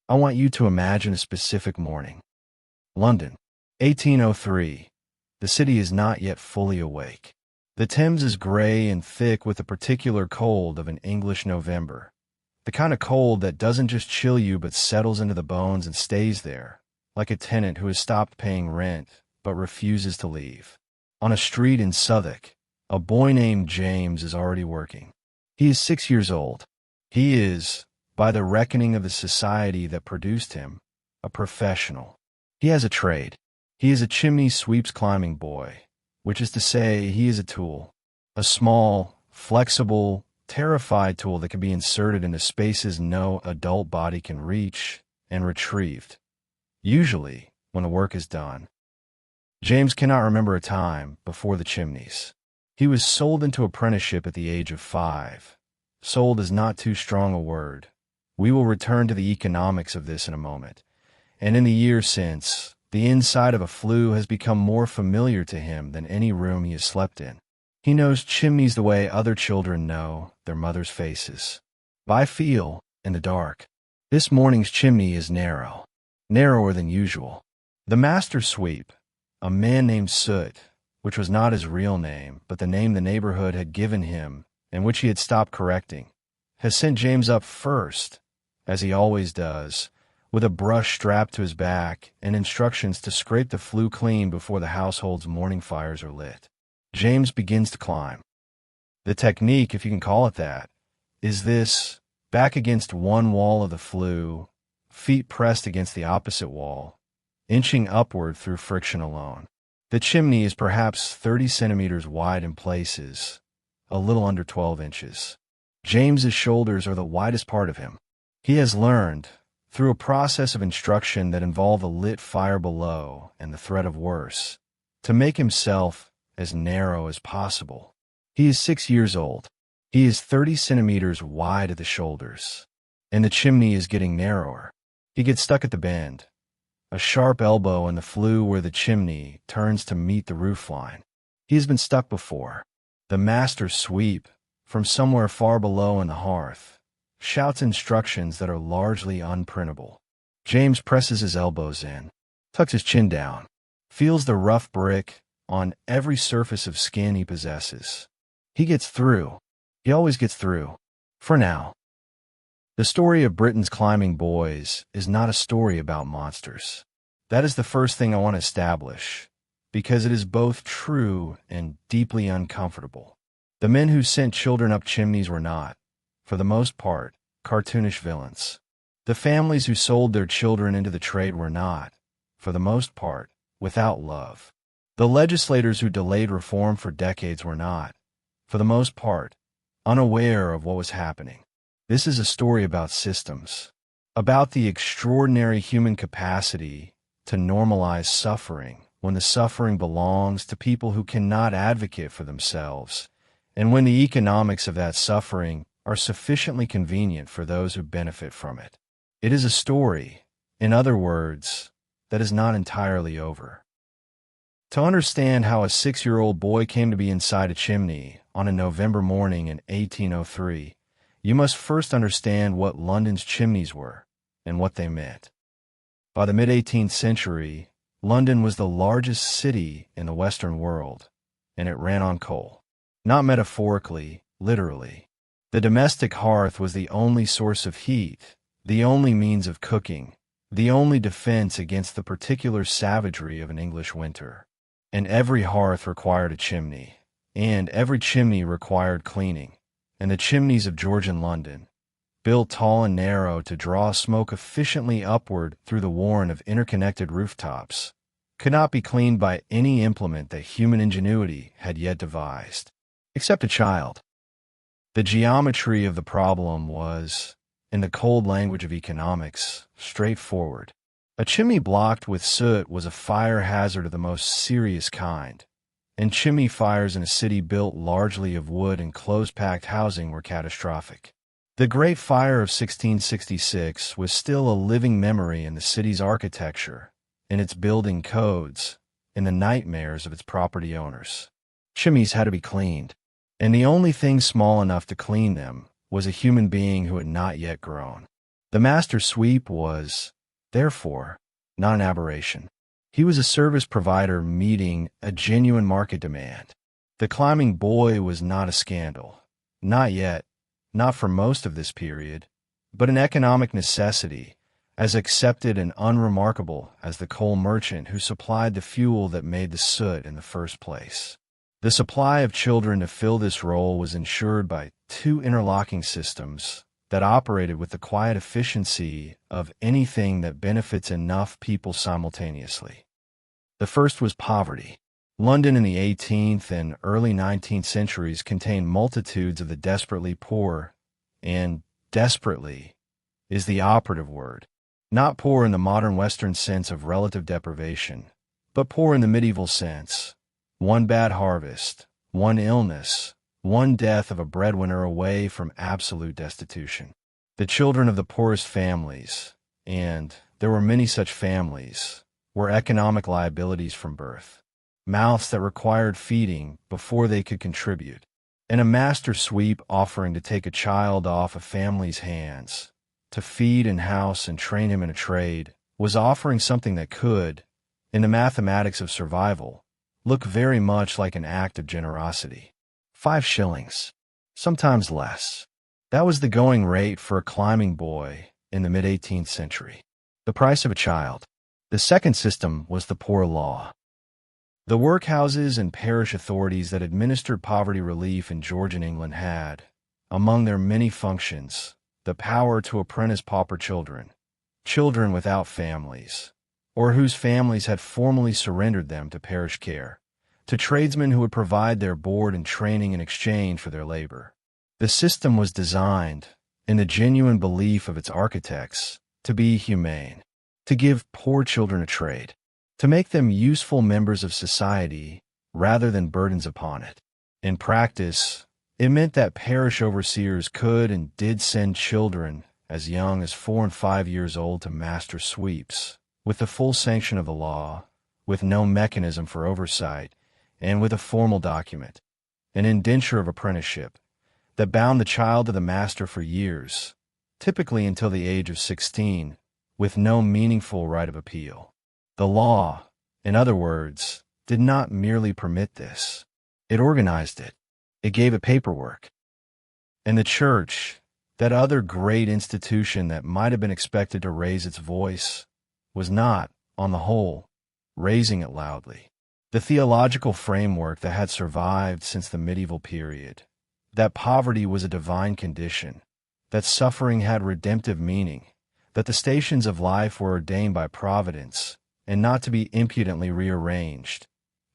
I want you to imagine a specific morning. London, 1803. The city is not yet fully awake. The Thames is gray and thick with the particular cold of an English November. The kind of cold that doesn't just chill you but settles into the bones and stays there, like a tenant who has stopped paying rent but refuses to leave. On a street in Southwark, a boy named James is already working. He is 6 years old. He is, by the reckoning of the society that produced him, a professional. He has a trade. He is a chimney sweeps climbing boy, which is to say he is a tool. A small, flexible, terrified tool that can be inserted into spaces no adult body can reach and retrieved, usually when the work is done. James cannot remember a time before the chimneys. He was sold into apprenticeship at the age of 5. Sold is not too strong a word. We will return to the economics of this in a moment. And in the years since, the inside of a flue has become more familiar to him than any room he has slept in. He knows chimneys the way other children know their mother's faces. By feel, in the dark. This morning's chimney is narrow, narrower than usual. The master sweep, a man named Soot, which was not his real name, but the name the neighborhood had given him and which he had stopped correcting, has sent James up first, as he always does, with a brush strapped to his back and instructions to scrape the flue clean before the household's morning fires are lit. James begins to climb. The technique, if you can call it that, is this: back against one wall of the flue, feet pressed against the opposite wall, inching upward through friction alone. The chimney is perhaps 30 centimeters wide in places, a little under 12 inches. James's shoulders are the widest part of him. He has learned, through a process of instruction that involved a lit fire below and the threat of worse, to make himself as narrow as possible. He is 6 years old. He is 30 centimeters wide at the shoulders, and the chimney is getting narrower. He gets stuck at the bend, a sharp elbow in the flue where the chimney turns to meet the roofline. He has been stuck before. The master sweep, from somewhere far below in the hearth, shouts instructions that are largely unprintable. James presses his elbows in, tucks his chin down, feels the rough brick on every surface of skin he possesses. He gets through. He always gets through. For now. The story of Britain's climbing boys is not a story about monsters. That is the first thing I want to establish, because it is both true and deeply uncomfortable. The men who sent children up chimneys were not, for the most part, cartoonish villains. The families who sold their children into the trade were not, for the most part, without love. The legislators who delayed reform for decades were not, for the most part, unaware of what was happening. This is a story about systems, about the extraordinary human capacity to normalize suffering when the suffering belongs to people who cannot advocate for themselves, and when the economics of that suffering are sufficiently convenient for those who benefit from it. It is a story, in other words, that is not entirely over. To understand how a 6-year-old boy came to be inside a chimney on a November morning in 1803, you must first understand what London's chimneys were and what they meant. By the mid-18th century, London was the largest city in the Western world, and it ran on coal. Not metaphorically, literally. The domestic hearth was the only source of heat, the only means of cooking, the only defense against the particular savagery of an English winter. And every hearth required a chimney, and every chimney required cleaning. And the chimneys of Georgian London, built tall and narrow to draw smoke efficiently upward through the warren of interconnected rooftops, could not be cleaned by any implement that human ingenuity had yet devised, except a child. The geometry of the problem was, in the cold language of economics, straightforward. A chimney blocked with soot was a fire hazard of the most serious kind, and chimney fires in a city built largely of wood and close-packed housing were catastrophic. The Great Fire of 1666 was still a living memory in the city's architecture, in its building codes, in the nightmares of its property owners. Chimneys had to be cleaned, and the only thing small enough to clean them was a human being who had not yet grown. The master sweep was, therefore, not an aberration. He was a service provider meeting a genuine market demand. The climbing boy was not a scandal. Not yet, not for most of this period, but an economic necessity, as accepted and unremarkable as the coal merchant who supplied the fuel that made the soot in the first place. The supply of children to fill this role was ensured by two interlocking systems that operated with the quiet efficiency of anything that benefits enough people simultaneously. The first was poverty. London in the 18th and early 19th centuries contained multitudes of the desperately poor, and desperately is the operative word. Not poor in the modern Western sense of relative deprivation, but poor in the medieval sense. One bad harvest, one illness, one death of a breadwinner away from absolute destitution. The children of the poorest families, and there were many such families, were economic liabilities from birth. Mouths that required feeding before they could contribute. And a master sweep offering to take a child off a family's hands, to feed and house and train him in a trade, was offering something that could, in the mathematics of survival, look very much like an act of generosity. 5 shillings, sometimes less. That was the going rate for a climbing boy in the mid-18th century. The price of a child. The second system was the poor law. The workhouses and parish authorities that administered poverty relief in Georgian England had, among their many functions, the power to apprentice pauper children, children without families, or whose families had formally surrendered them to parish care, to tradesmen who would provide their board and training in exchange for their labor. The system was designed, in the genuine belief of its architects, to be humane, to give poor children a trade, to make them useful members of society rather than burdens upon it. In practice, it meant that parish overseers could and did send children as young as 4 and 5 years old to master sweeps, with the full sanction of the law, with no mechanism for oversight, and with a formal document, an indenture of apprenticeship, that bound the child to the master for years, typically until the age of 16, with no meaningful right of appeal. The law, in other words, did not merely permit this. It organized it. It gave it paperwork. And the church, that other great institution that might have been expected to raise its voice, was not, on the whole, raising it loudly. The theological framework that had survived since the medieval period, that poverty was a divine condition, that suffering had redemptive meaning, that the stations of life were ordained by providence and not to be impudently rearranged,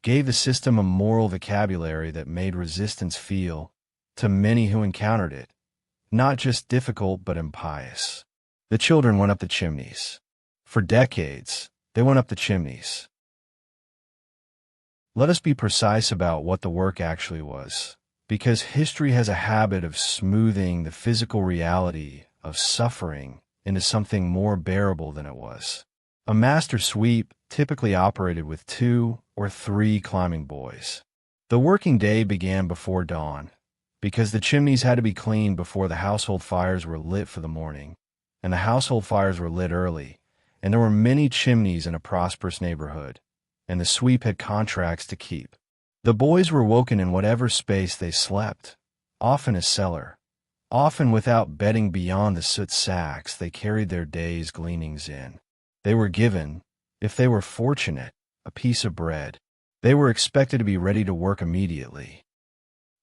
gave the system a moral vocabulary that made resistance feel, to many who encountered it, not just difficult but impious. The children went up the chimneys. For decades, they went up the chimneys. Let us be precise about what the work actually was, because history has a habit of smoothing the physical reality of suffering into something more bearable than it was. A master sweep typically operated with 2 or 3 climbing boys. The working day began before dawn, because the chimneys had to be cleaned before the household fires were lit for the morning, and the household fires were lit early, and there were many chimneys in a prosperous neighborhood, and the sweep had contracts to keep. The boys were woken in whatever space they slept, often a cellar. Often without bedding beyond the soot sacks they carried their day's gleanings in. They were given, if they were fortunate, a piece of bread. They were expected to be ready to work immediately.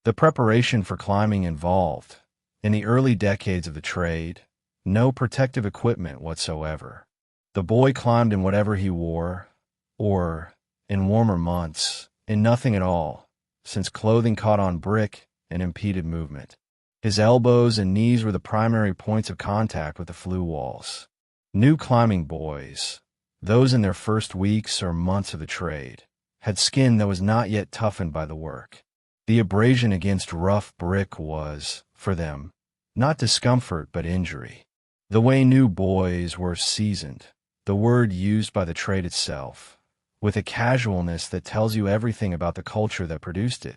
The preparation for climbing involved, in the early decades of the trade, no protective equipment whatsoever. The boy climbed in whatever he wore, or, in warmer months, in nothing at all, since clothing caught on brick and impeded movement. His elbows and knees were the primary points of contact with the flue walls. New climbing boys, those in their first weeks or months of the trade, had skin that was not yet toughened by the work. The abrasion against rough brick was, for them, not discomfort but injury. The way new boys were seasoned, the word used by the trade itself, with a casualness that tells you everything about the culture that produced it,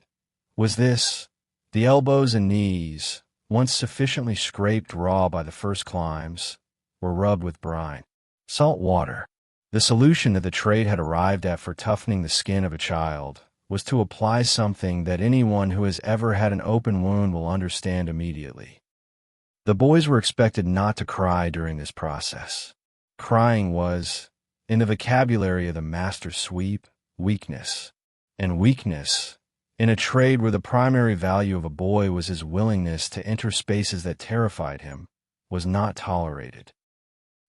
was this: the elbows and knees, once sufficiently scraped raw by the first climbs, were rubbed with brine. Salt water. The solution that the trade had arrived at for toughening the skin of a child was to apply something that anyone who has ever had an open wound will understand immediately. The boys were expected not to cry during this process. Crying was, in the vocabulary of the master sweep, weakness. And weakness, in a trade where the primary value of a boy was his willingness to enter spaces that terrified him, was not tolerated.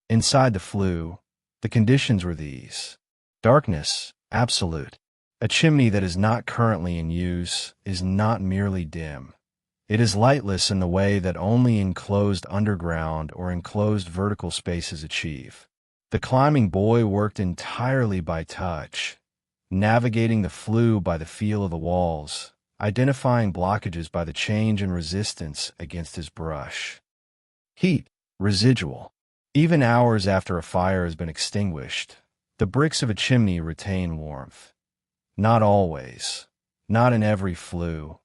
Inside the flue, the conditions were these. Darkness, absolute. A chimney that is not currently in use is not merely dim. It is lightless in the way that only enclosed underground or enclosed vertical spaces achieve. The climbing boy worked entirely by touch, navigating the flue by the feel of the walls, identifying blockages by the change in resistance against his brush. Heat, residual. Even hours after a fire has been extinguished, the bricks of a chimney retain warmth. Not always, not in every flue,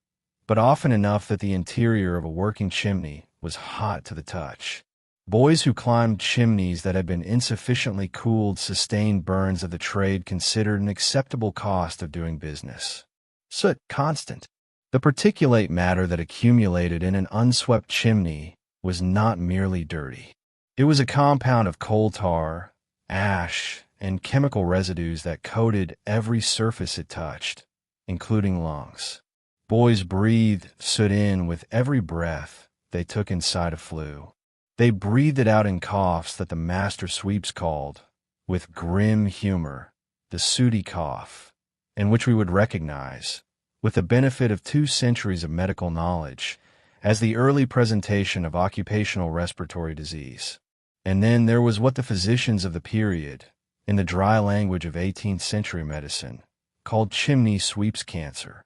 but often enough that the interior of a working chimney was hot to the touch. Boys who climbed chimneys that had been insufficiently cooled sustained burns of the trade considered an acceptable cost of doing business. Soot, constant. The particulate matter that accumulated in an unswept chimney was not merely dirty. It was a compound of coal tar, ash, and chemical residues that coated every surface it touched, including lungs. Boys breathed soot in with every breath they took inside a flue. They breathed it out in coughs that the master sweeps called, with grim humor, the sooty cough, and which we would recognize, with the benefit of 2 centuries of medical knowledge, as the early presentation of occupational respiratory disease. And then there was what the physicians of the period, in the dry language of 18th century medicine, called chimney sweeps cancer.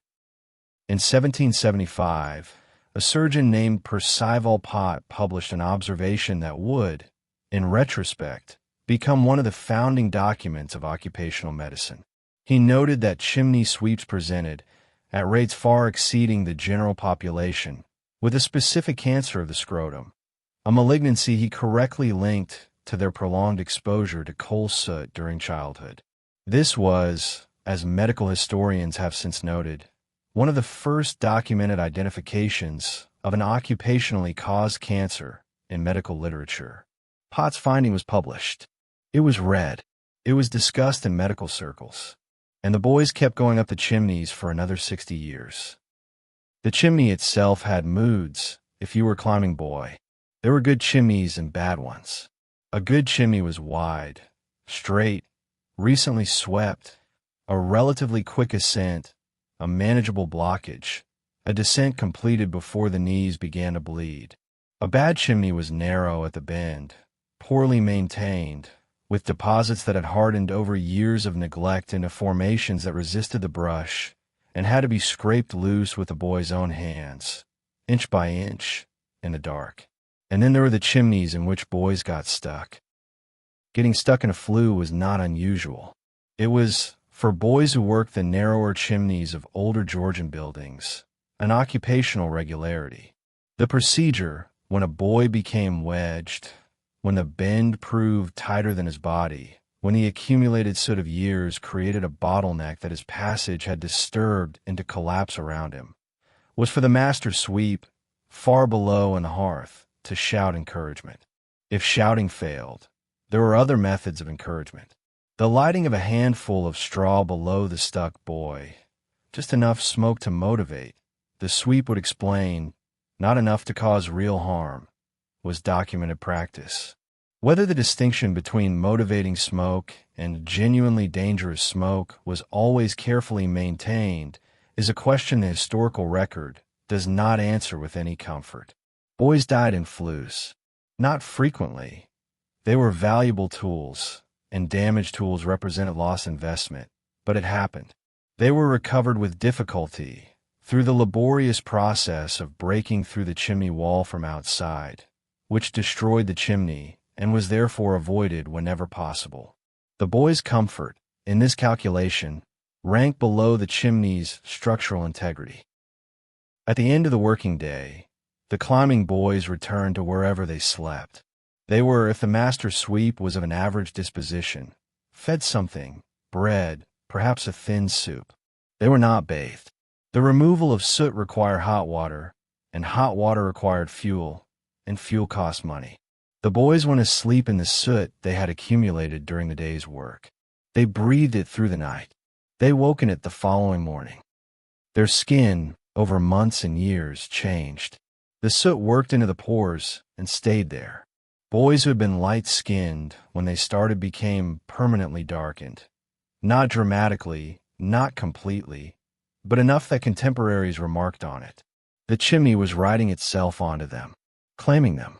In 1775, a surgeon named Percivall Pott published an observation that would, in retrospect, become one of the founding documents of occupational medicine. He noted that chimney sweeps presented, at rates far exceeding the general population, with a specific cancer of the scrotum, a malignancy he correctly linked to their prolonged exposure to coal soot during childhood. This was, as medical historians have since noted, one of the first documented identifications of an occupationally caused cancer in medical literature. Pott's finding was published. It was read. It was discussed in medical circles. And the boys kept going up the chimneys for another 60 years. The chimney itself had moods, if you were climbing boy. There were good chimneys and bad ones. A good chimney was wide, straight, recently swept, a relatively quick ascent, a manageable blockage, a descent completed before the knees began to bleed. A bad chimney was narrow at the bend, poorly maintained, with deposits that had hardened over years of neglect into formations that resisted the brush and had to be scraped loose with the boy's own hands, inch by inch, in the dark. And then there were the chimneys in which boys got stuck. Getting stuck in a flue was not unusual. It was, for boys who worked the narrower chimneys of older Georgian buildings, an occupational regularity. The procedure, when a boy became wedged, when the bend proved tighter than his body, when the accumulated soot of years created a bottleneck that his passage had disturbed into collapse around him, was for the master sweep, far below in the hearth, to shout encouragement. If shouting failed, there were other methods of encouragement. The lighting of a handful of straw below the stuck boy, just enough smoke to motivate, the sweep would explain, not enough to cause real harm, was documented practice. Whether the distinction between motivating smoke and genuinely dangerous smoke was always carefully maintained is a question the historical record does not answer with any comfort. Boys died in flues. Not frequently. They were valuable tools, and damaged tools represented lost investment, but it happened. They were recovered with difficulty through the laborious process of breaking through the chimney wall from outside, which destroyed the chimney and was therefore avoided whenever possible. The boys' comfort, in this calculation, ranked below the chimney's structural integrity. At the end of the working day, the climbing boys returned to wherever they slept. They were, if the master sweep was of an average disposition, fed something, bread, perhaps a thin soup. They were not bathed. The removal of soot required hot water, and hot water required fuel, and fuel cost money. The boys went asleep in the soot they had accumulated during the day's work. They breathed it through the night. They woke in it the following morning. Their skin, over months and years, changed. The soot worked into the pores and stayed there. Boys who had been light-skinned when they started became permanently darkened. Not dramatically, not completely, but enough that contemporaries remarked on it. The chimney was writing itself onto them, claiming them.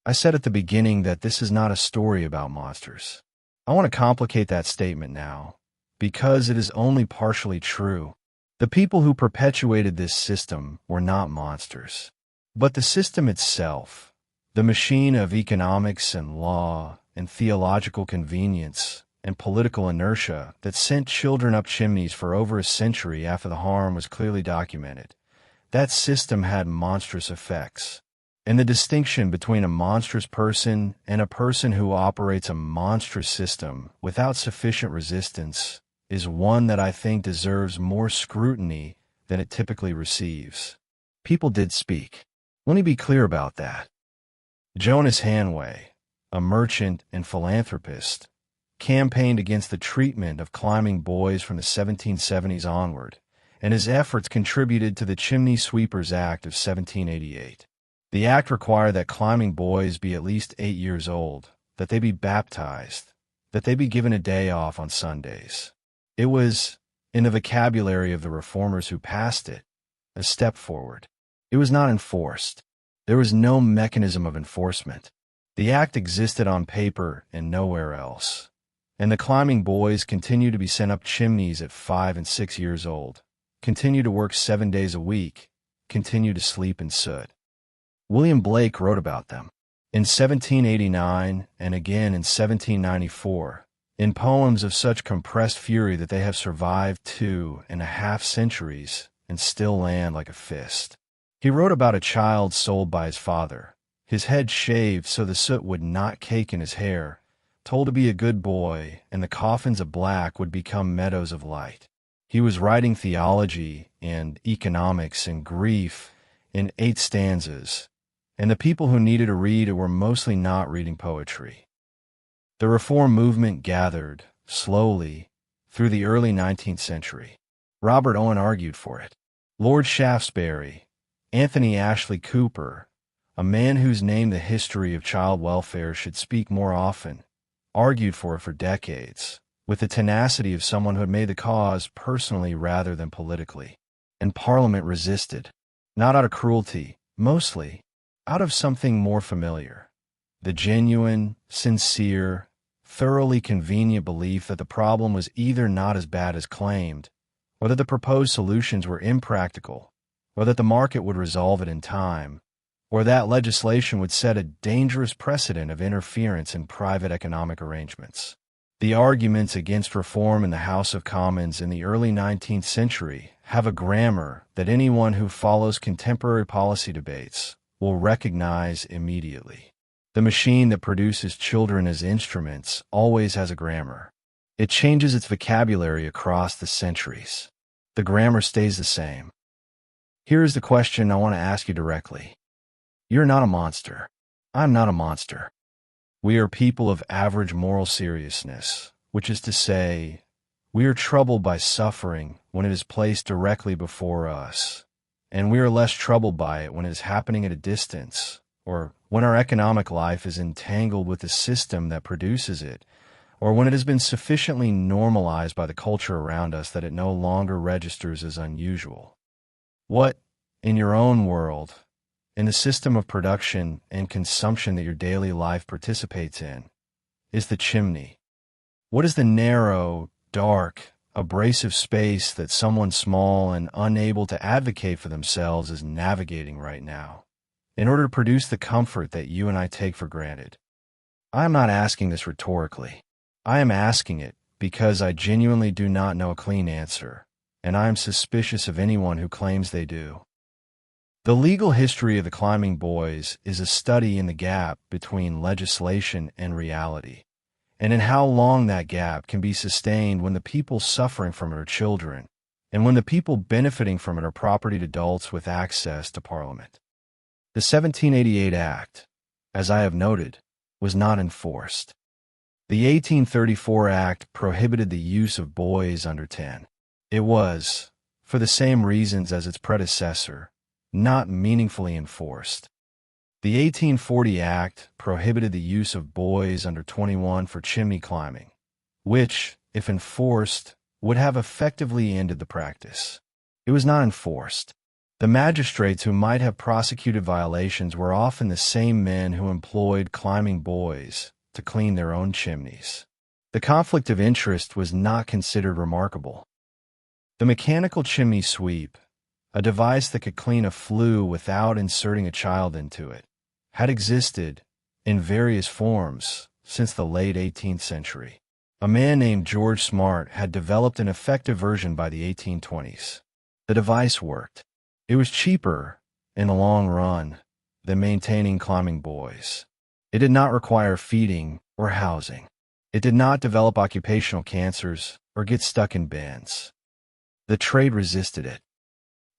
I said at the beginning that this is not a story about monsters. I want to complicate that statement now, because it is only partially true. The people who perpetuated this system were not monsters, but the system itself, the machine of economics and law and theological convenience and political inertia that sent children up chimneys for over a century after the harm was clearly documented. That system had monstrous effects. And the distinction between a monstrous person and a person who operates a monstrous system without sufficient resistance is one that I think deserves more scrutiny than it typically receives. People did speak. Let me be clear about that. Jonas Hanway, a merchant and philanthropist, campaigned against the treatment of climbing boys from the 1770s onward, and his efforts contributed to the Chimney Sweepers Act of 1788. The act required that climbing boys be at least 8 years old, that they be baptized, that they be given a day off on Sundays. It was, in the vocabulary of the reformers who passed it, a step forward. It was not enforced. There was no mechanism of enforcement. The act existed on paper and nowhere else. And the climbing boys continued to be sent up chimneys at 5 and 6 years old, continued to work 7 days a week, continued to sleep in soot. William Blake wrote about them in 1789 and again in 1794, in poems of such compressed fury that they have survived 2.5 centuries and still land like a fist. He wrote about a child sold by his father, his head shaved so the soot would not cake in his hair, told to be a good boy, and the coffins of black would become meadows of light. He was writing theology and economics and grief in 8 stanzas, and the people who needed to read it were mostly not reading poetry. The Reform movement gathered, slowly, through the early 19th century. Robert Owen argued for it. Lord Shaftesbury, Anthony Ashley Cooper, a man whose name the history of child welfare should speak more often, argued for it for decades, with the tenacity of someone who had made the cause personally rather than politically. And Parliament resisted, not out of cruelty, mostly, out of something more familiar, the genuine, sincere, thoroughly convenient belief that the problem was either not as bad as claimed, or that the proposed solutions were impractical, or that the market would resolve it in time, or that legislation would set a dangerous precedent of interference in private economic arrangements. The arguments against reform in the House of Commons in the early 19th century have a grammar that anyone who follows contemporary policy debates will recognize immediately. The machine that produces children as instruments always has a grammar. It changes its vocabulary across the centuries. The grammar stays the same. Here is the question I want to ask you directly. You're not a monster. I'm not a monster. We are people of average moral seriousness, which is to say, we are troubled by suffering when it is placed directly before us, and we are less troubled by it when it is happening at a distance, or when our economic life is entangled with the system that produces it, or when it has been sufficiently normalized by the culture around us that it no longer registers as unusual. What, in your own world, in the system of production and consumption that your daily life participates in, is the chimney? What is the narrow, dark, abrasive space that someone small and unable to advocate for themselves is navigating right now, in order to produce the comfort that you and I take for granted? I am not asking this rhetorically. I am asking it because I genuinely do not know a clean answer, and I am suspicious of anyone who claims they do. The legal history of the climbing boys is a study in the gap between legislation and reality, and in how long that gap can be sustained when the people suffering from it are children, and when the people benefiting from it are propertied adults with access to Parliament. The 1788 Act, as I have noted, was not enforced. The 1834 Act prohibited the use of boys under 10. It was, for the same reasons as its predecessor, not meaningfully enforced. The 1840 Act prohibited the use of boys under 21 for chimney climbing, which, if enforced, would have effectively ended the practice. It was not enforced. The magistrates who might have prosecuted violations were often the same men who employed climbing boys to clean their own chimneys. The conflict of interest was not considered remarkable. The mechanical chimney sweep, a device that could clean a flue without inserting a child into it, had existed, in various forms, since the late 18th century. A man named George Smart had developed an effective version by the 1820s. The device worked. It was cheaper, in the long run, than maintaining climbing boys. It did not require feeding or housing. It did not develop occupational cancers or get stuck in bins. The trade resisted it.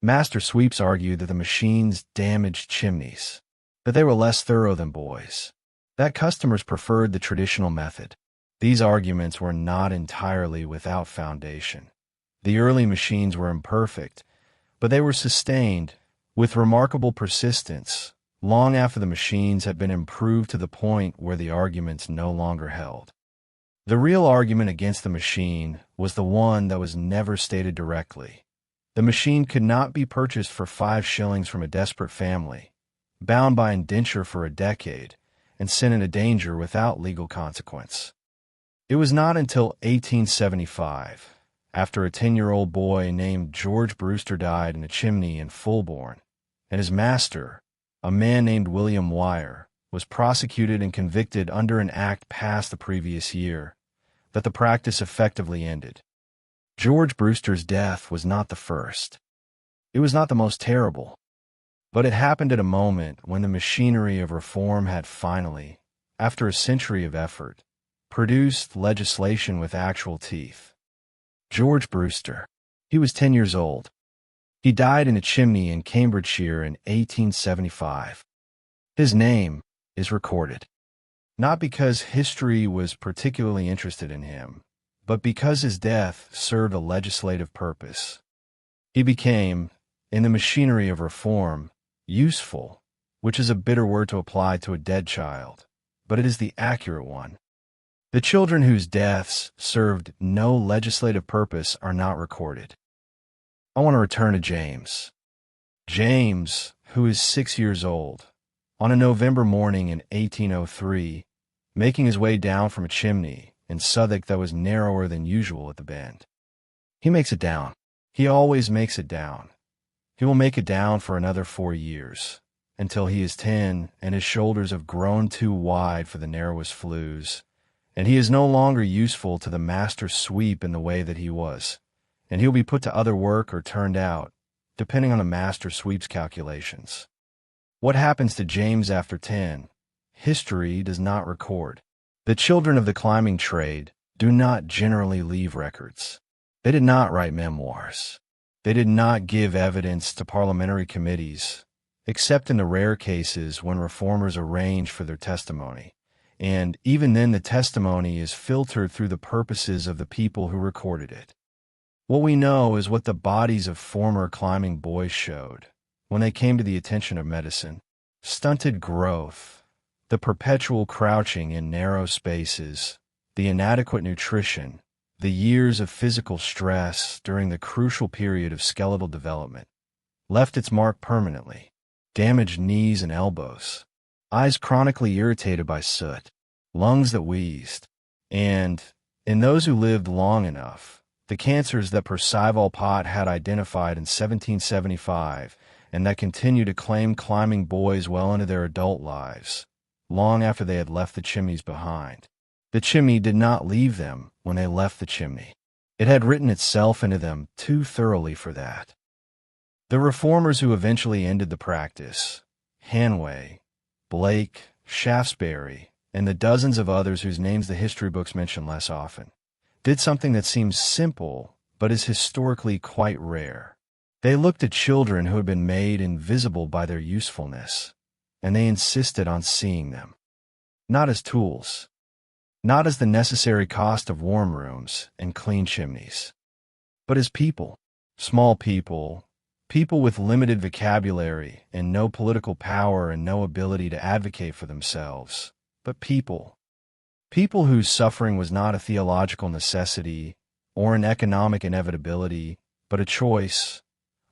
Master sweeps argued that the machines damaged chimneys, that they were less thorough than boys, that customers preferred the traditional method. These arguments were not entirely without foundation. The early machines were imperfect, but they were sustained, with remarkable persistence, long after the machines had been improved to the point where the arguments no longer held. The real argument against the machine was the one that was never stated directly. The machine could not be purchased for 5 shillings from a desperate family, bound by indenture for a decade, and sent into danger without legal consequence. It was not until 1875, after a 10-year-old boy named George Brewster died in a chimney in Fulbourn, and his master, a man named William Wire, was prosecuted and convicted under an act passed the previous year, that the practice effectively ended. George Brewster's death was not the first. It was not the most terrible, but it happened at a moment when the machinery of reform had finally, after a century of effort, produced legislation with actual teeth. George Brewster. He was 10 years old. He died in a chimney in Cambridgeshire in 1875. His name is recorded, not because history was particularly interested in him, but because his death served a legislative purpose. He became, in the machinery of reform, useful, which is a bitter word to apply to a dead child, but it is the accurate one. The children whose deaths served no legislative purpose are not recorded. I want to return to James. James, who is 6 years old, on a November morning in 1803, making his way down from a chimney in Southwark that was narrower than usual at the bend. He makes it down. He always makes it down. He will make it down for another 4 years, until he is 10 and his shoulders have grown too wide for the narrowest flues, and he is no longer useful to the master sweep in the way that he was, and he will be put to other work or turned out, depending on the master sweep's calculations. What happens to James after 10, history does not record. The children of the climbing trade do not generally leave records. They did not write memoirs. They did not give evidence to parliamentary committees, except in the rare cases when reformers arrange for their testimony. And even then the testimony is filtered through the purposes of the people who recorded it. What we know is what the bodies of former climbing boys showed when they came to the attention of medicine: stunted growth, the perpetual crouching in narrow spaces, the inadequate nutrition, the years of physical stress during the crucial period of skeletal development, left its mark permanently: damaged knees and elbows, eyes chronically irritated by soot, lungs that wheezed, and, in those who lived long enough, the cancers that Percivall Pott had identified in 1775 and that continue to claim climbing boys well into their adult lives, long after they had left the chimneys behind. The chimney did not leave them when they left the chimney. It had written itself into them too thoroughly for that. The reformers who eventually ended the practice, Hanway, Blake, Shaftesbury, and the dozens of others whose names the history books mention less often, did something that seems simple but is historically quite rare. They looked at children who had been made invisible by their usefulness, and they insisted on seeing them, not as tools, not as the necessary cost of warm rooms and clean chimneys, but as people, small people, people with limited vocabulary and no political power and no ability to advocate for themselves, but people whose suffering was not a theological necessity or an economic inevitability, but a choice,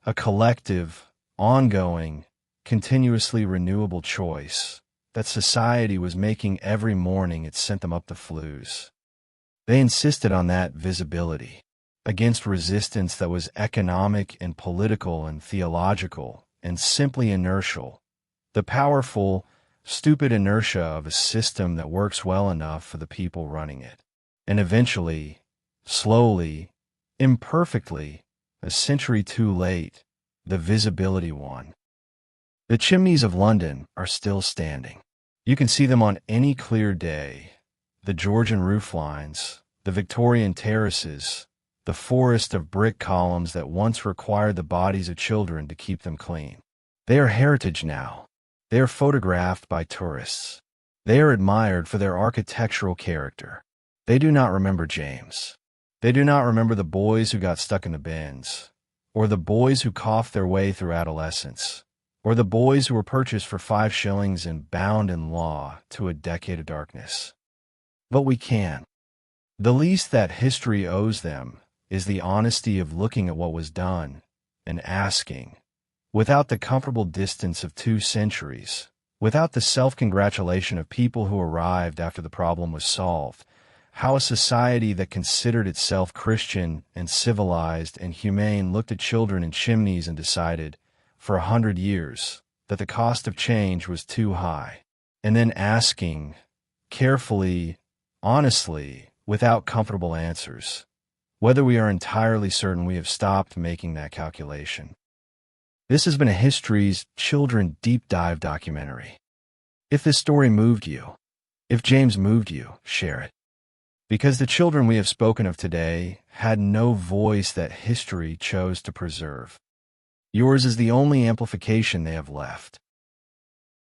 a collective, ongoing, continuously renewable choice that society was making every morning it sent them up the flues. They insisted on that visibility, against resistance that was economic and political and theological and simply inertial, the powerful, stupid inertia of a system that works well enough for the people running it. And eventually, slowly, imperfectly, a century too late, the visibility won. The chimneys of London are still standing. You can see them on any clear day. The Georgian roof lines, the Victorian terraces, the forest of brick columns that once required the bodies of children to keep them clean. They are heritage now. They are photographed by tourists. They are admired for their architectural character. They do not remember James. They do not remember the boys who got stuck in the bins, or the boys who coughed their way through adolescence, or the boys who were purchased for 5 shillings and bound in law to a decade of darkness. But we can. The least that history owes them is the honesty of looking at what was done and asking, without the comfortable distance of 2 centuries, without the self-congratulation of people who arrived after the problem was solved, how a society that considered itself Christian and civilized and humane looked at children in chimneys and decided, for 100 years, that the cost of change was too high, and then asking, carefully, honestly, without comfortable answers, whether we are entirely certain we have stopped making that calculation. This has been a History's Children Deep Dive documentary. If this story moved you, if James moved you, share it. Because the children we have spoken of today had no voice that history chose to preserve. Yours is the only amplification they have left.